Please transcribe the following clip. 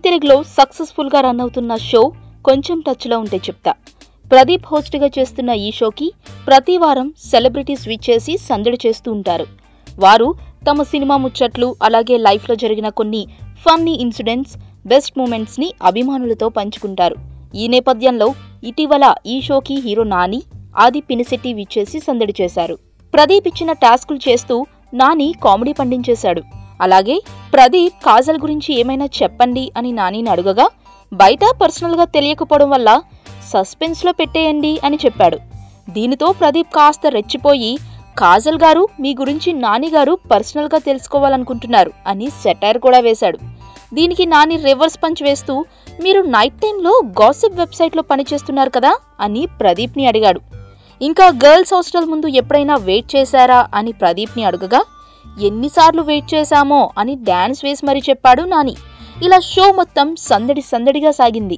తెలుగులో సక్సెస్ఫుల్ గా రన్ అవుతున్న షో కొంచెం టచ్ లో ఉంటే చెప్తా. ప్రదీప్ హోస్ట్ గా చేస్తున్న ఈ షోకి ప్రతి వారం సెలబ్రిటీస్ విచ్చేసి సందడి చేస్తూ ఉంటారు. వారు తమ సినిమా ముచ్చట్లు, అలాగే లైఫ్ లో జరిగిన కొన్ని ఫన్నీ ఇన్సిడెంట్స్, బెస్ట్ మూమెంట్స్ ని అభిమానులతో పంచుకుంటారు. ఈ నేపథ్యంలో ఇటీవల ఈ షోకి హీరో నాని, ఆది పినిశెట్టి విచ్చేసి సందడి చేశారు. ప్రదీప్ ఇచ్చిన టాస్కులు చేస్తూ నాని కామెడీ పండించేశాడు. అలాగే ప్రదీప్ కాజల్ గురించి ఏమైనా చెప్పండి అని నానిని అడగగా, బయట పర్సనల్ గా తెలియకపోవడం వల్ల సస్పెన్స్ లో పెట్టేయండి అని చెప్పాడు. దీనితో ప్రదీప్ కాస్త రెచ్చిపోయి, కాజల్ గారు మీ గురించి నాని గారు పర్సనల్ గా తెలుసుకోవాలనుకుంటున్నారు అని సెటైర్ కూడా వేశాడు. దీనికి నాని రివర్స్ పంచ్ వేస్తూ, మీరు నైట్ టైంలో గాసిప్ వెబ్సైట్ లో పనిచేస్తున్నారు కదా అని ప్రదీప్ ని అడిగాడు. ఇంకా గర్ల్స్ హాస్టల్ ముందు ఎప్పుడైనా వెయిట్ చేశారా అని ప్రదీప్ ని అడగగా, ఎన్నిసార్లు వెయిట్ చేశామో అని డాన్స్ వేసి మరీ చెప్పాడు నాని. ఇలా షో మొత్తం సందడిగా సాగింది.